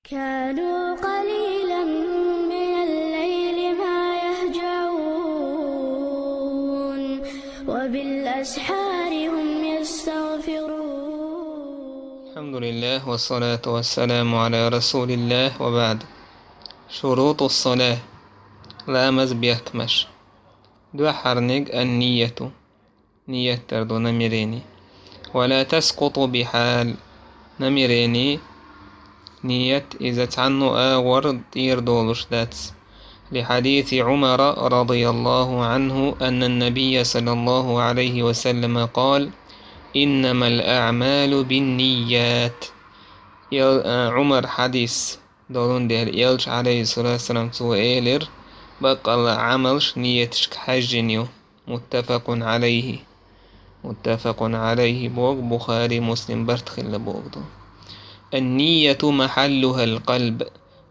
كانوا قليلا من الليل ما يهجعون وبالأسحار هم يستغفرون. الحمد لله والصلاة والسلام على رسول الله وبعد. شروط الصلاة لامز بيكمش دو حرنق النية نية تردو نميريني ولا تسقط بحال نميريني نية إذا تعنو آور دير دولش داتس لحديث عمر رضي الله عنه أن النبي صلى الله عليه وسلم قال إنما الأعمال بالنيات. عمر حديث دولون دير يلش عليه الصلاة والسلام تو إيلر بقى عملش نيتش حجنيو متفق عليه بوغ بخاري مسلم برتخل بوغدو. النية محلها القلب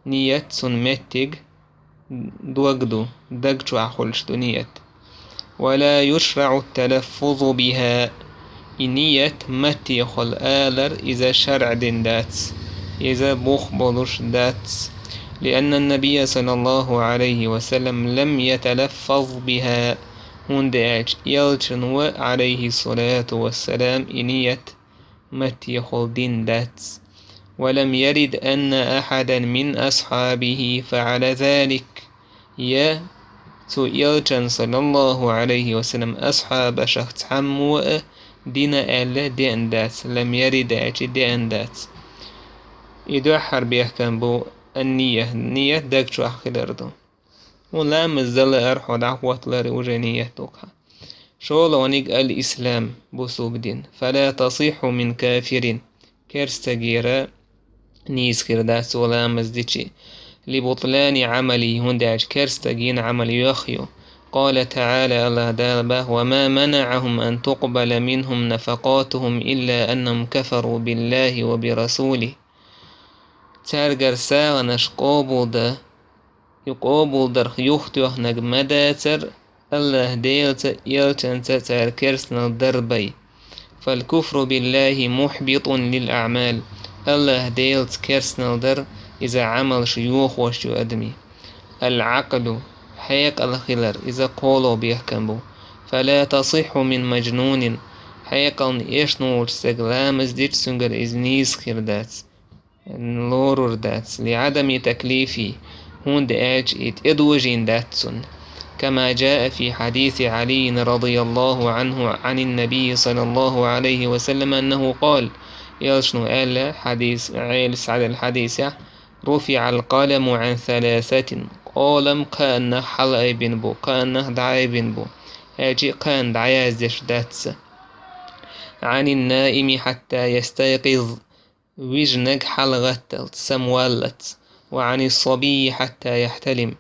نية سنمتق دوغدو دقشو أخلش نية ولا يشرع التلفظ بها نية متي خل آلر إذا شرع دين داتس إذا بوخ بولوش داتس لأن النبي صلى الله عليه وسلم لم يتلفظ بها هنداج يلشنو عليه الصلاة والسلام نية متي خل دين داتس ولم يرد أن أحدا من أصحابه فعل ذلك يا يلشن صلى الله عليه وسلم أصحاب شخص حمو دين ألا دين دات لم يرد أجي دين دات إدو حرب يحكم بو النية داكشو أخلردو ولا مزل أرحو دعوة لرؤجة نية توقع شولونيق الإسلام بوسوب دين فلا تصيح من كافر كرستجيرا نيس كرداس ولا مزدشي لبطلان عملي هنداج كرستجين عملي يخيو قال تعالى الله دالبه وما منعهم أن تقبل منهم نفقاتهم إلا أنهم كفروا بالله وبرسوله تارجر ساغنش يقوبل در يختوه نجمداتر الله ديلت يلتنت تاركرسنا دربي فالكفر بالله محبط للأعمال الله ديلت كرسنا در إذا عمل شيوخ وشو أدمي العقل حيق الخلر إذا قولوا بيحكموا فلا تصح من مجنون حيقا إيشنول سجلامز ديت سنجر إزنيس خردات لورور دات لعدم تكليفي هون داج إدوجين داتسون كما جاء في حديث علي رضي الله عنه عن النبي صلى الله عليه وسلم أنه قال يلشنو قال حديث عيل سعد الحديث رفع القلم عن ثلاثة قولم كأنه حلقي بن بو كأنه دعي بن بو هاجي كان دعيازش داتس عن النائم حتى يستيقظ ويجنق حلغت سموالت وعن الصبي حتى يحتلم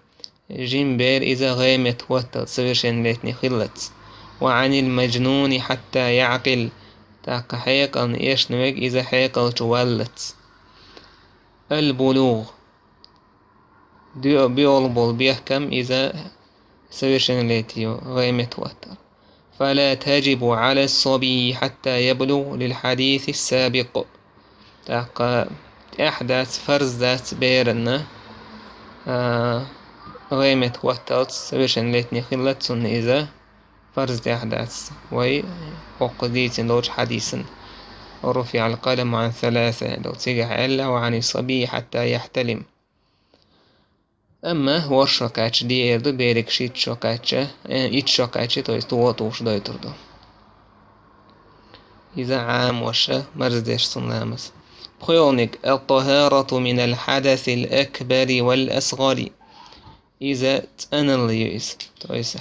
جنبير إذا غيمت وتل سويشن ليتني خلت وعن المجنون حتى يعقل تاق حيقا إيشنوك إذا حيقل تولت البلوغ بيولبول بيحكم إذا سويشن ليتيو غيمت وتر فلا تجب على الصبي حتى يبلغ للحديث السابق تاق أحداث فرز ذات بيرنا غيمت وتر سويشن ليتني خلت إذا فرز أحداث وي وقديت لوج حديثا ورفع القلم عن ثلاثة لو تيجح إلا وعن الصبي حتى يحتلم أما ورشكاتش دي إردو بيرك شيت شكاتش شكاتش تو يستوطوش دايتردو إذا عام وشا مرزدش صنامس بخيونك الطهارة من الحدث الأكبر والأصغر إذا تأنن ليس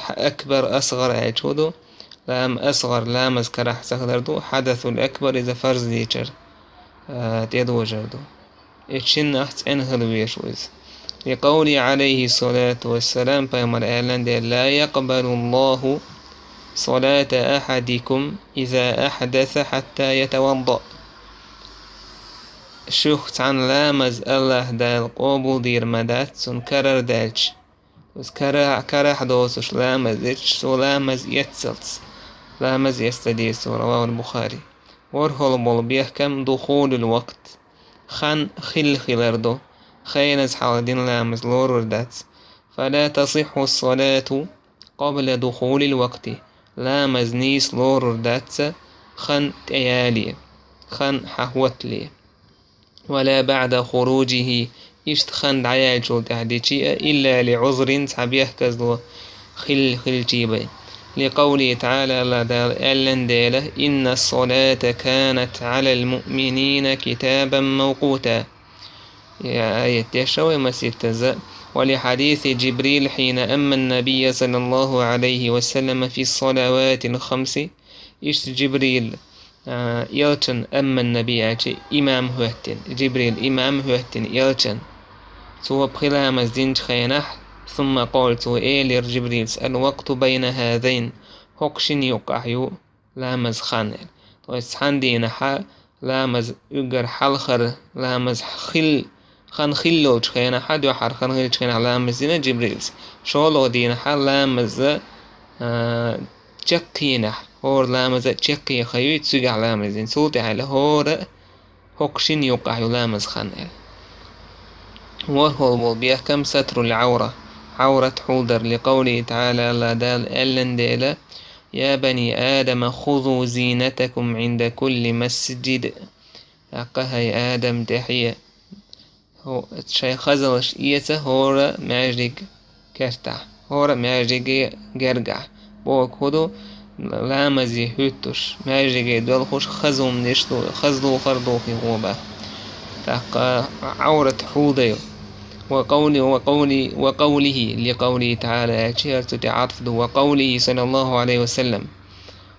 أكبر أصغر عجودو لام أصغر لام أذكر سخدردو حدث الأكبر إذا فرز ديشر تيدو جردو إتشن أحت أنهل ويشوز لقول عليه الصلاة والسلام بيمر إعلان لا يقبل الله صلاة أحدكم إذا أحدث حتى يتوضأ شوخت عن لامز الله دال قوبو دير مدات سن كرر دالش بس كرح دوسش لامز سو لامز يتسلس لامز يستديس رواه البخاري ورهل بول بيحكم دخول الوقت خن خل خلردو خينز حالدين لامز لورور داتس فلا تصح الصلاة قبل دخول الوقت لامز نيس لورور داتس خن تيالي خن حهوتلي ولا بعد خروجه خن دعياجو تهديشي إلا لعذر سبيه كزلو خل جيبي لقوله تعالى لدى إن الصلاة كانت على المؤمنين كتابا موقوتا يا آية تشوي مسير تزا ولحديث جبريل حين أما النبي صلى الله عليه وسلم في الصلوات الخمس جبريل يلتن أما النبي إمام هوتن جبريل إمام هوتن يلتن سوى بخلا مزدين خينح ثم قلت إيلر جبريل الوقت بين هذين هقشن يقعيو لامز خانر تويس حاندين حا لامز يقر حلخر لامز خان خلوش خينا حد يحر خان خلوش خينا لامز دينا جبريل شولو دين حا لامز تشقينح هور لامز تشقي خيو تسوق لامز دين صوتي على هور هقشن يقعيو لامز خانر وهو بيحكم ستر العورة عورة حولدر لقوله تعالى لا دال ألن ديلا يا بني آدم خذوا زينتكم عند كل مسجد أقهي آدم تحية هو شيء خزلش إيته هورا معجق كرتع هورا معجق جرجع بوك هدو لامزي هوتش معجق دول خوش خزو منشتو خزلو خردو في غوبة تحقى عورة حولدر وقوله لقوله تعالى أشيرت تعرفد وقوله صلى الله عليه وسلم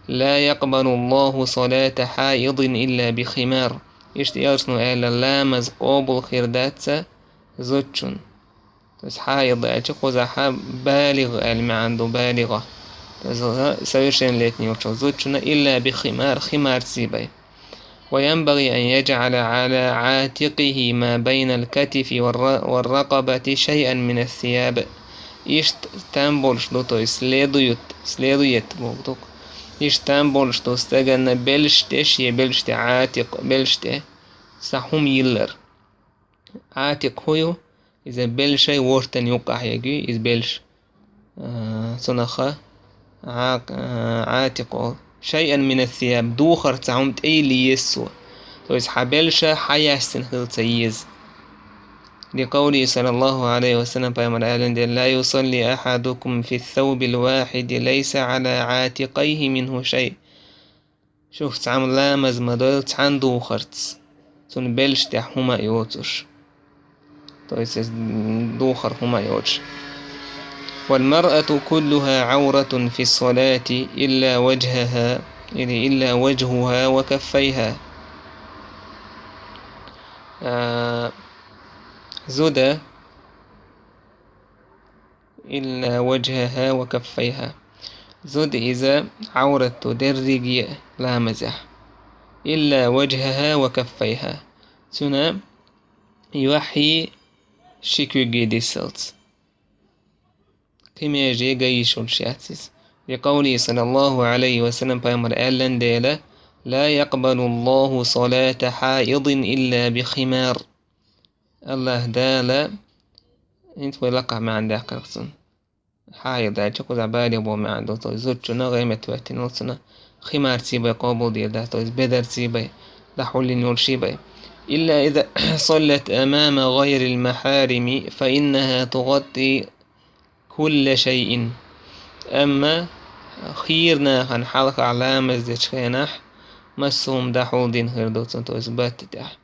لا يقبل الله صلاة حائض إلا بخمار يشتيرسنو إلا لامز قوبل خردات زوجن بس حائض أشيخوز بالغ ما عنده بالغة سويشن ليتني وشو زوجن إلا بخمار خمار سيبي وينبغي أن يجعل على عاتقه ما بين الكتف والرقبة شيئا من الثياب تنبول شلوتو سليدويت بوغدوك تنبول شلو استغن بلشتش يبلشت عاتق بلشت سحوم يلر عاتق هو إذا بلشي ورتن يوقع يجي إذا بلش صنخة عاتق شيئا من الثياب دوخر تعمت أي اللي يسوى تويس حبلشة حياستن خل تيز لقوله صلى الله عليه وسلم لا يصلي أحدكم في الثوب الواحد ليس على عاتقيه منه شيء شوف تعمل لامز مدلت عن دوخرت تون بلش تحوما يوتش تويس دوخر هما يوتش والمرأة كلها عورة في الصلاة إلا وجهها وكفيها زد إلا وجهها وكفيها زد إذا عورة تدرج لا مزح إلا وجهها وكفيها سنة يوحي شكو جيدي السلط كما يجي جيش الشاتس لقوله صلى الله عليه وسلم بأمر ألن ديلا لا يقبل الله صلاة حائض إلا بخمار الله دالا انت ولقع ما عندها قرصن حائض أجاكو زبالي بو ما عنده زوجنا غيمة واتنوصنا خمار سيبا قابل ديال ده بدر سيبا لحول نور شيبا إلا إذا صلت أمام غير المحارم فإنها تغطي كل شيء أما خيرنا عن حلقة علامة زيش خيناح مسهم دحول دين هردوتن تو إثبات تح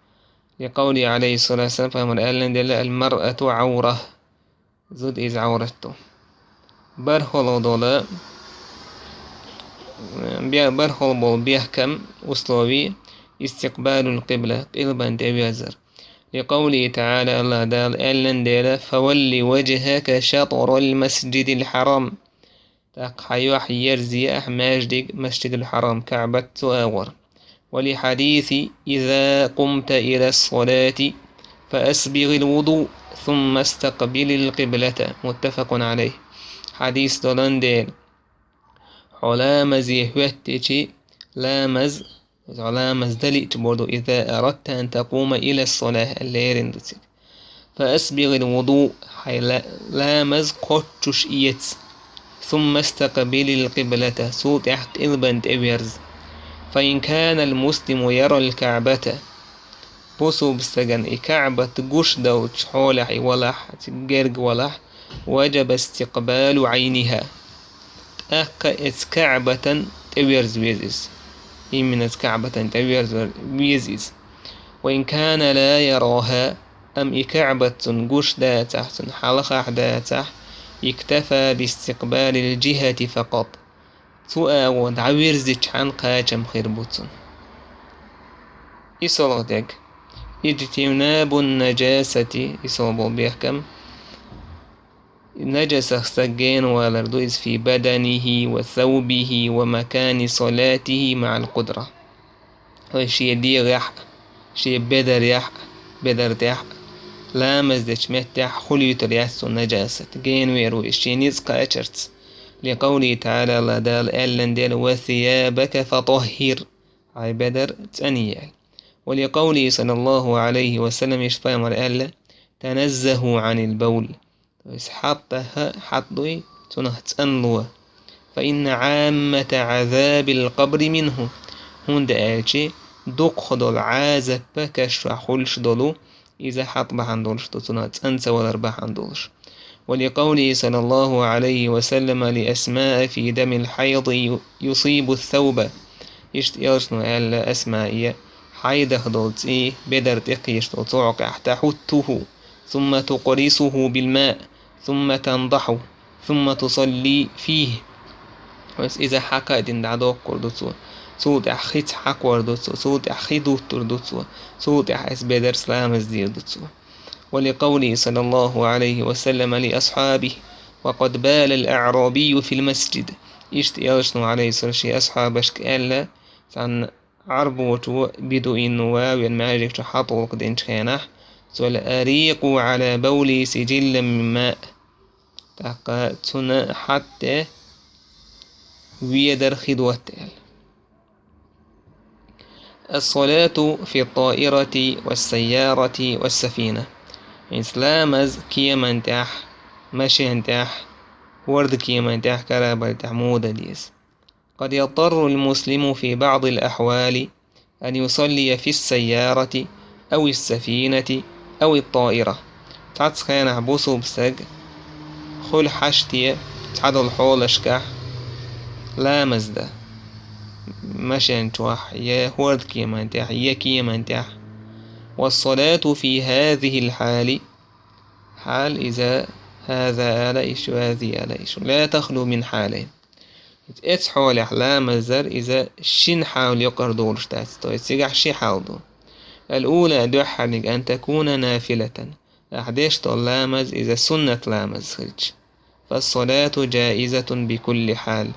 لقولي عليه الصلاة والسلام فهمر ألن دل المرأة عورة زد إذ عورته برخل دولا برخل بيحكم أسلوبي استقبال القبلة قلبا تبيزر لقوله تعالى الله دال ألن دل فولي وجهك شطر المسجد الحرام تاق حيوح يرزي أحماجدك مسجد الحرام كعبة تؤور ولحديث إذا قمت إلى الصلاة فأسبغ الوضوء ثم استقبل القبلة متفق عليه حديث دولندين علامز يهوتتي لامز دليت بردو إذا أردت أن تقوم إلى الصلاة الليل فأسبغ الوضوء حي لامز قوتش إيتس ثم استقبل القبلة صوت احت إلبنت إبيرز فإن كان المسلم يرى الكعبة بوسو بستغن كعبة قش دوتش حولح ولح جرج ولح وجب استقبال عينها أكا كعبة تبيرز ويزيز من كعبة تبيرز ويزيز وإن كان لا يراها أم كعبة قش داتح حلقة داتح يكتفى باستقبال الجهة فقط سؤال ودعويرزيش عن قاچم خير بوتسون إصلاتك اجتناب النجاسة إصابة بيحكم نجسة سجين والردوز في بدنه وثوبه ومكان صلاته مع القدرة وشي دي ريح شي بدر يح بدر تح لامز دش متح خليت رياس النجاسة جين ويرو الشي نزق أشرت لقوله تعالى لدال ألن ديل وثيابك فطهر هاي بدر تانيال ولقوله صلى الله عليه وسلم يشفامر ألا تنزهوا عن البول حطوي تنه تنلوه فإن عامة عذاب القبر منه هون دقالشي دوق خدول عازب كشف خلش دولو إذا حط بحندولش تنه تنسى ولا بحندولش ولقوله صلى الله عليه وسلم لأسماء في دم الحيض يصيب الثوب يشتيرشنو ألا أسماء حيد خدولت بدر تقيشتو تعقع تحته ثم تقرصه بالماء ثم تنضحه ثم تصلي فيه بس إذا حكا دين دعوك كردوتسو صوت أخيت حق وردوتسو صوت أخيدوت تردوتسو صوت أحس بدر سلام الزير دوتسو ولقوله صلى الله عليه وسلم لأصحابه وقد بال الأعرابي في المسجد يشتيرشنو عليه الصلاة أصحابش كألا عن عربوتو بدو إنو واو الماجيك تحطو قدين خينح سؤال أريق على بولي سجلا من ماء تقاتنا حتى ويدر خدوتال الصلاة في الطائرة والسيارة والسفينة إسلامز كيما انتاح ماشي انتاح ورد كيما انتاح كرابة تحمودة ديس قد يضطر المسلم في بعض الأحوال أن يصلي في السيارة أو السفينة أو الطائرة تعتخينا بوسو بسج خل حشتية تعدل حول أشكح لا مزدة ماشي انتوح يا ورد كيما انتاح يا كيما انتاح والصلاة في هذه الحال حال إذا هذا آلئش وهذه آلئش لا تخلو من حالين اتحول أحلام الزر إذا شين حاول يقر دورش تاتستو يتسيقح شي حاول دور الأولى دحرنك أن تكون نافلة أحديش طلامز إذا سنة لامز خرج فالصلاة جائزة بكل حال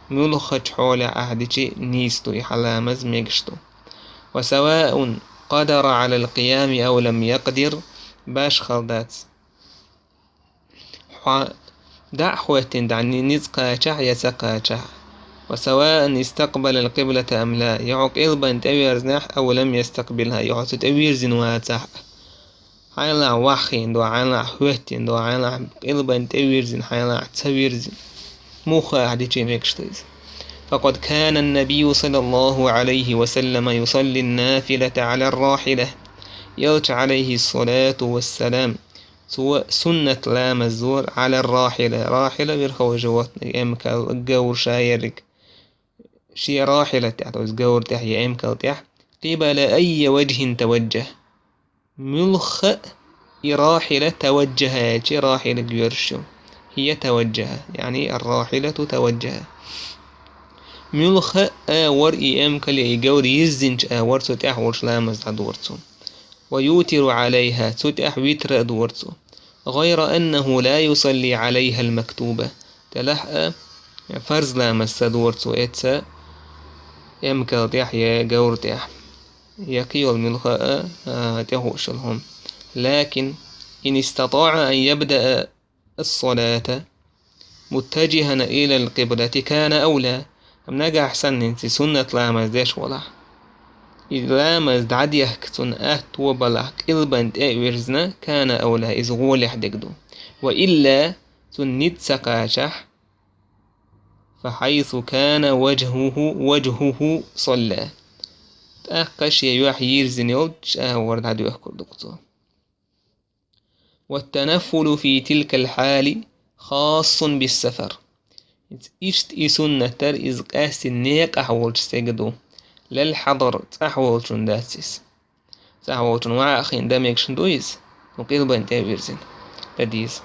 ملخج حول أحدش نيستو يحلامز ميقشتو وسواء قدر على القيام أو لم يقدر باش خلدات دع خواتين دعني نزقا يسقا وسواء استقبل القبلة أم لا يعق إلبان تأويرزنح أو لم يستقبلها يعق تأويرزن واتح حيلا وحين دو حيلا خواتين دو حيلا إلبان تأويرزن حيلا تأويرزن موخا أحدي ميكشتيز فقد كان النبي صلى الله عليه وسلم يصلي النافلة على الراحلة يلج عليه الصلاة والسلام سواء سنة لام الزور على الراحلة راحلة بيرخو جواتنا إمك الجور شايرك شي راحلة تحت وزجور تح يا إمك تح قبل أي وجه توجه ملخ راحلة توجه شي راحلة جورشو هي توجه يعني الراحلة توجه ملخ آور إمك لإجور يزنج آور ستح ورش لامز عدورتو ويوتر عليها ستح ويتر دورتو غير أنه لا يصلي عليها المكتوبة تلحق فرز لامس دورتو إتسا يمكن تحيا جور تح يقيل الملخاء تهوشلهم لكن إن استطاع أن يبدأ الصلاة متجها إلى القبلة كان أولى أم نجا أحسن انت سنة لامز ديش ولا لامز دعد يحكتون وبلح إلبند ويرزنا كان أولى إذ غول يحدقدو وإلا تنيت سقاشح فحيث كان وجهه صلى تأقش يوح يرزن يلج ورد عدو يحكر دكتور. والتنفل في تلك الحال خاص بالسفر إشت إسنة تر إذ قاس النيق أحوال سجدو للحضر أحوال داتسيس أحوال وعا أخين داميك شندويز وقيل بنتي ويرزن لديز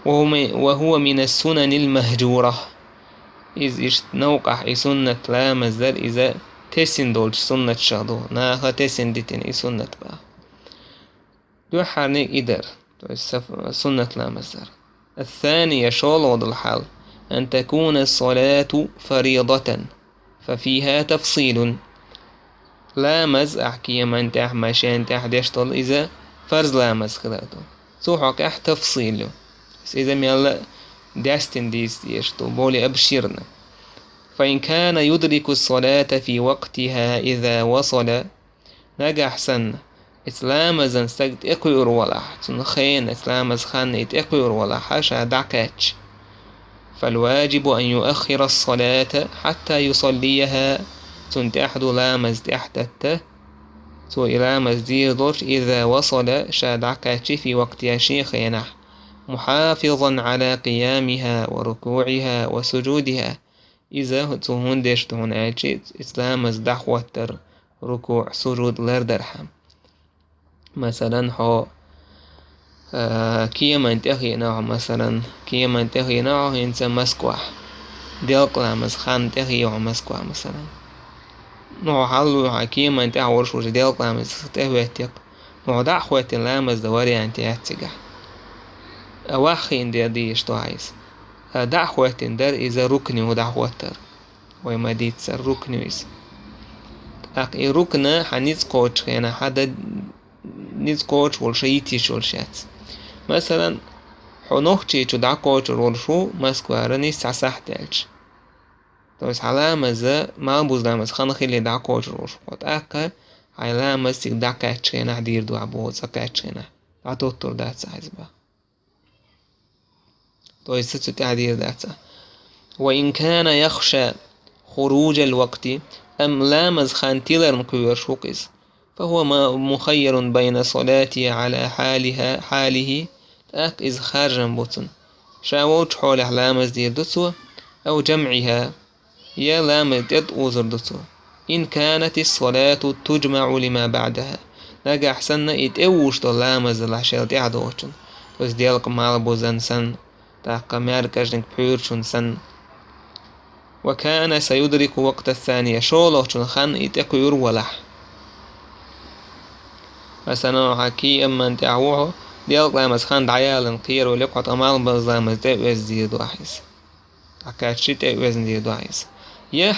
وهو من السنن المهجورة إذ إشت نوقع سنة لا مزدر إذا تسن دولج سنة شادو ناها تسن ديتين سنة بقى دو حرنيك إدر سنة لا مزدر. الثانية شولود الحال أن تكون الصلاة فريضة ففيها تفصيل لامز أحكي من تح مشان تح ديشتل إذا فرز لامز خلاته سوحك أح تفصيله إذا ميلا داستن ديس ديشتل بولي أبشرنا. فإن كان يدرك الصلاة في وقتها إذا وصل نجح سن إسلامزن سجد إقير ولا تنخين إسلامز خان إتقير ولا حاشا دعكاتش فالواجب أن يؤخر الصلاة حتى يصليها تنتحد لامز تحتت تو إلامز ديردوش إذا وصل شادعكاتش في وقتها شيخينه محافظا على قيامها وركوعها وسجودها إذا تهون ديش تهون عاجت إسلامز دحوتر ركوع سجود لردرحم مثلا هو كيما انتهي نوع مثلا كيما انتهي نوع إنسان مسكوح ديلق لامز خان انتهي مسكوح مثلا نوع حلو كيما انتهي ورشوش ديلق لامز تهوي اتيق نوع دحوة لامز دواري انتهي اتسجح أواخي اندي ديش تو عايز دحوة در إذا ركني ودحوتر وما ديت سر ركني إذا أقي ركنة حنيز قوش يعني حدا نيز قوش والشيتيش والشات مثلا حنوختي تدع قوش والشو مسكوارني ساسحتلش تويس علامة ما بوز لامز خانخي اللي دع قوش والشو وتأكا علامة سيك دع كاتشينا دير دو عبوز كاتشينا عطوتر دات سايزبا تويس ستو تعدير داتا. وإن كان يخشى خروج الوقت أم لامز خانتيلر مكوير شوكيز فهو مخير بين صلاتي على حاله تأك إذ خارجا بوتن شاووش حول لامز دير دوتو أو جمعها يا لامز ديد أوزر دوتو إن كانت الصلاة تجمع لما بعدها نجح سنة إتأوش دو لامز العشير ديعدوشن تويس ديالك مالبوزن سن تأك ماركجنك بيرشن سن. وكان سيدرك وقت الثانية شولوشن خان إتأكير ولح مثلا حكي أما انت أعوه ديالك لامز خان دعيال نقير ولقعت أمال بزامز دي دي دواحيس عكاتشي تأويز دي دواحيس يا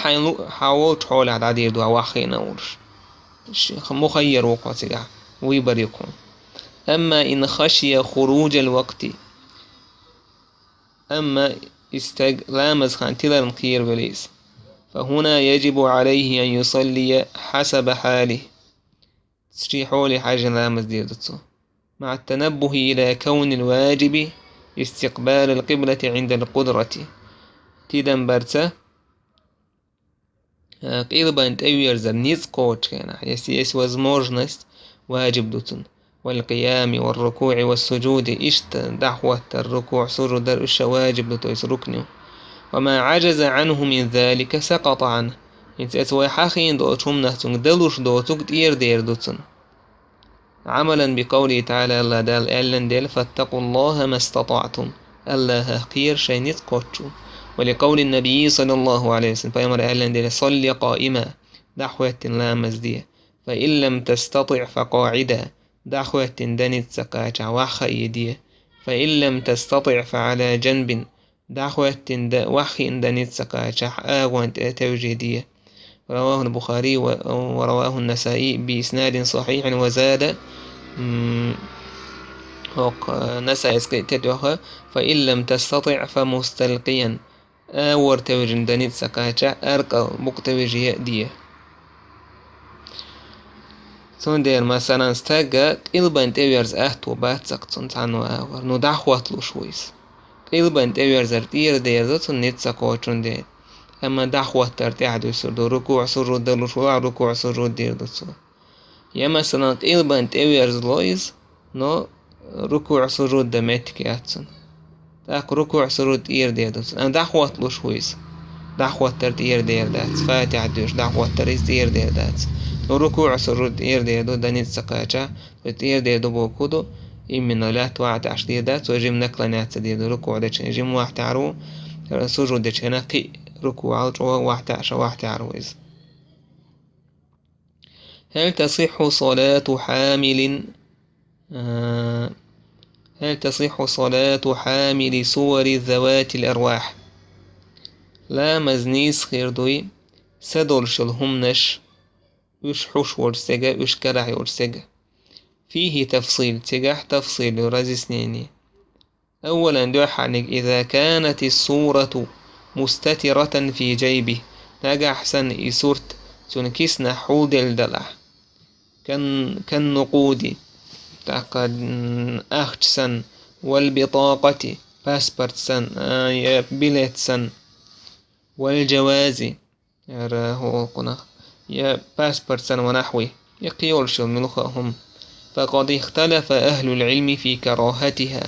حاول تحول على دي دوا واخينا ورش مخير وقتها ويبريكم. أما إن خشي خروج الوقت أما لامز خان تلر نقير وليس فهنا يجب عليه أن يصلي حسب حاله تشريحه لحاجة لامز ديردتو مع التنبه إلى كون الواجب استقبال القبلة عند القدرة تيدن برتا قيلبا انت أويرزر نيز قوش كان يسيس وزمورجنست واجب دوتن والقيام والركوع والسجود إشت دعوة الركوع سجود إش واجب دوتويس ركنه وما عجز عنه من ذلك سقط عنه انت أتوي حاخين دوتهم نهتن دلوش دوتوك دير دوتن عملا بقوله تعالى الله دال ألن ديل فاتقوا الله ما استطعتم الله قير شينيت قوتشو. ولقول النبي صلى الله عليه وسلم فيمر ألن ديل صلي قائما دعوة لا مزدية فإن لم تستطع فقاعدا دعوة دنيت سكاجع وخيدية فإن لم تستطع فعلى جنب دعوة وخي دنيت سكاجع آوان توجيدية. رواه البخاري ورواه النسائي بإسناد صحيح وزاد نسائي سكيتدوها فإن لم تستطع فمستلقيا آور توجن دنيت سكاجع أرقى مقتوجي ديه. تون دير مثلا استاجا قلبا تيرز اهتو باتسك تون تانو اور نو دعوات لو شويس قلبا تيرز ارتير دير تون نتسكو تون دير اما دعوات ترتيع دو سردو ركوع سرود دلو شوع ركوع سرود دير دو سو يا مثلا قلبا تيرز لويز نو ركوع سرود دمتك ياتسون تاك ركوع سرود اير دير دو سو انا دعوات لو شويس دعوة ترتير دير دات فاتح دوش دعوة ترتير دير دات ركوع سرود إير دير دو دانيت سقاچا تير دير دو بوكودو إمنا لا توعد عشدير دات وجيم نقلنات دير دو ركوع داتش جيم واحد عرو سجود داتش نقي ركوع واحد عشر واحد عرويز. هل تصح صلاة حامل هل تصح صلاة حامل صور ذوات الأرواح لا مزنيس خير دوي سدول شلهمنش وش حوش ورسجة وش كرع ورسجة فيه تفصيل تجاه تفصيل رازي سنيني. أولا دوحانك إذا كانت الصورة مستترة في جيبه نجا أحسن إسورت تنكسنا حود الدلع كالنقود تاقد أخجسن والبطاقة باسبورت سن بيلت سن والجواز هو قنا يا باسبورت سن ونحوه يقيول شو ملخهم فقد اختلف أهل العلم في كراهتها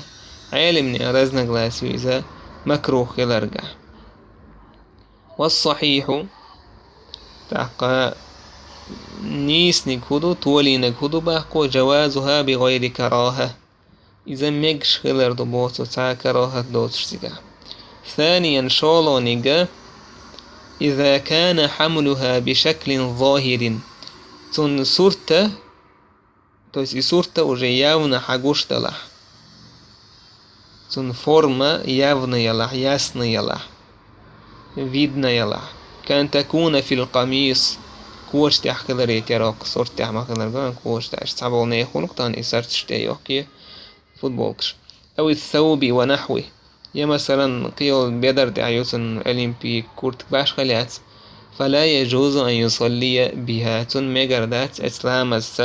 عالم رزنا غلاس إذا مكروه خلرجع. والصحيح تحقى نيس نكهدو تولي نكهدو بحقو جوازها بغير كراهة إذا ميكش خلر دبوتو تا كراهة دوتش سيجا. ثانيا شالو نيجا إذا كان حملها بشكل ظاهر تن صورته توسي صورته وجياونا حقوش تلح تن فورما يافنا يلح ياسنا يلح فيدنا يلح كان تكون في القميص كوش تحقدر يتراك صورت تحمقدر كوش تاش تعبون يخلق تان إسارتش تيوكي فوتبولكش أو الثوب ونحوه يا مثلا قيل بيدر دعيوتن أولمبيك كورت باش خليات فلا يجوز أن يصلي بها تن ميجردات إسلامز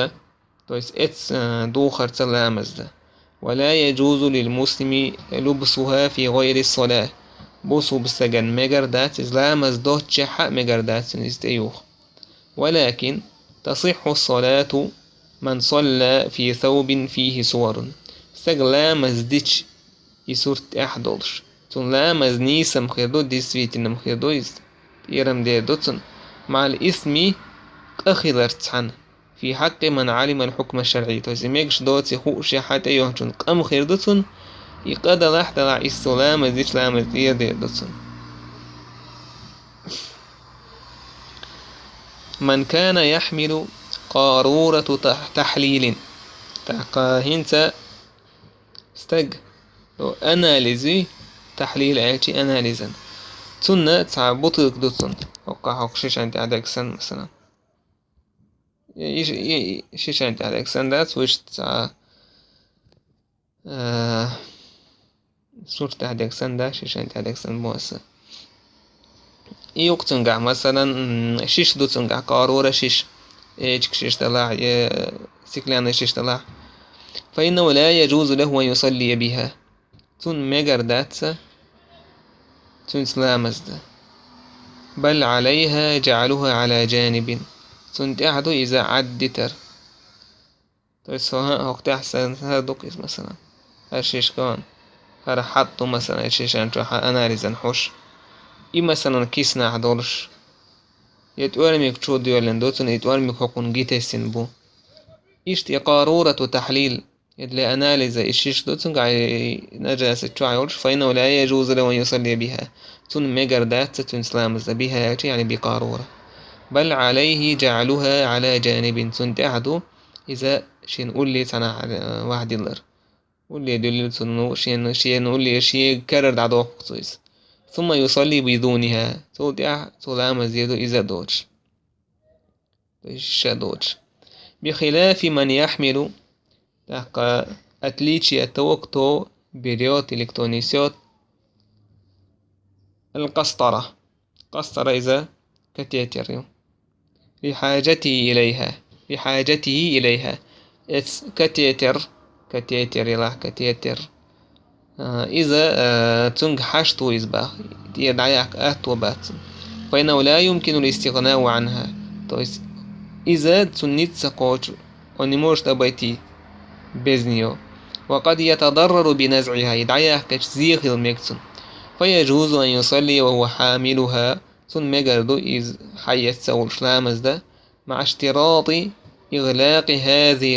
تويس إتس دوخر تلامز ولا يجوز للمسلم لبسها في غير الصلاة بوسو بسجن ميجردات إسلامز دوت شحق ميجردات نستيوخ. ولكن تصح الصلاة من صلى في ثوب فيه صور سجلامز ديتش يسورت أحدولش تون لامز نيسم خيردو ديسويت إنم خيردويز إيرم دي دوتن مع الإثم أخذرت عنه في حق من علم الحكم الشرعي توزيميكش دوتي خوشي حتى يوهجن قام خيردوتن يقدر لحظة لا السلام ديش لامز دي دوتن. من كان يحمل قارورة تحليل تقاهنت استج أناليزي تحليل عيتي أناليزن تنا تعبطك دوتن وقع حقشيش عند عدك سن مثلا شيش عند عدك سن دات وش تع صورة عدك سن دا شيش عند عدك سن موسى يوقتنقع مثلا شيش دوتنقع قارورة شيش ايجك شيش طلع سيكلان شيش طلع فإنه لا يجوز له أن يصلي بها تن ميجر داتسا تن سلامزدا بل عليها جعلها على جانب تن تحدو إذا عدتر تسوها وقت أحسن هادوكيس مثلا هالشيش كان هرحطو مثلا الشيش أنتوحا أناليزن حوش إي مثلا كيسنا عدولش يتوارميك تشو ديولن دوتن يتوارميك حقون جيتسين بو إشتي قارورة تحليل يدلي أناليزا إشيش دوتن قاعد نجاسة تعيش فإنه لا يجوز له أن يصلي بها تن ميجردات تن سلامز بها يعني بقارورة بل عليه جعلها على جانب تن تعدو إذا شين قولي تنا واحد يلر قولي دليل تنو شين قولي شي كرر عدو قصيص ثم يصلي بدونها تودع سلامز يدو إذا دوتش دوتش بخلاف من يحمل تحقى أتليتشي التوقتو بريوت إلكترونيسيوت قسطرة إذا كتيتريو لحاجته إليها بحاجته إليها. كتيتر يلا كتيتر إذا تنج حشتو إزبا يدعيك وبات فإنه لا يمكن الاستغناء عنها. إذا تنيت سقوش ونموش تبيتي بزنيو وقد يتضرر بنزعها يدعيك زيخ المكتن فيجوز أن يصلي وهو حاملها ثم مجردو إذ حيث سول شلامز ده مع اشتراط إغلاق هذه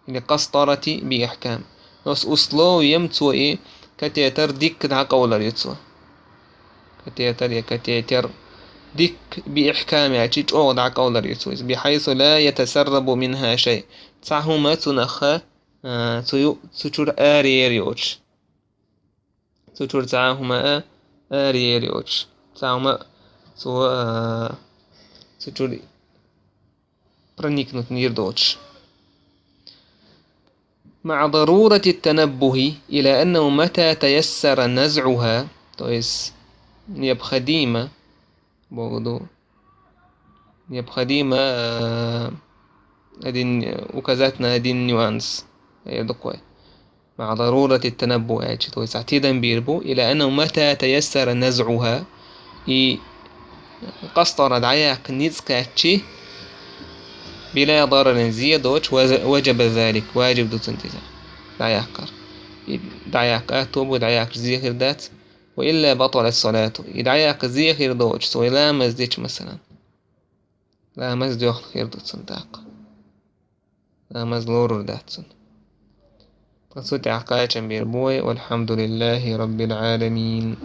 القسطرة بإحكام. نص أصلو يمتو كتيتر ديك دع قولا ريتسو كتيتر ديك بإحكام يعجيج دع قولا ريتسو بحيث لا يتسرب منها شيء تعهما تنخى تشور آريريوش تشور تعهما آريريوش تعهما تشور برنيك نير دوتش مع ضرورة التنبه إلى أنه متى تيسر نزعها يبقى ديما برضو يبقى ديما وكذاتنا هذه النيوانس مع ضرورة التنبه اعتيدا بيربو إلى أنه متى تيسر نزعها قسطر دعياك نزكاتشي بلا ضرر زيادوش وجب ذلك واجب دوت انتزاع دعياك توب ودعياك زيخر دات وإلا بطل الصلاة دعياك زيخر دوش سوي لا مزديش مثلا لا مزدي خير دوت سنتاق لا مزلور داتسن فسوتي عقايا بيربوي والحمد لله رب العالمين.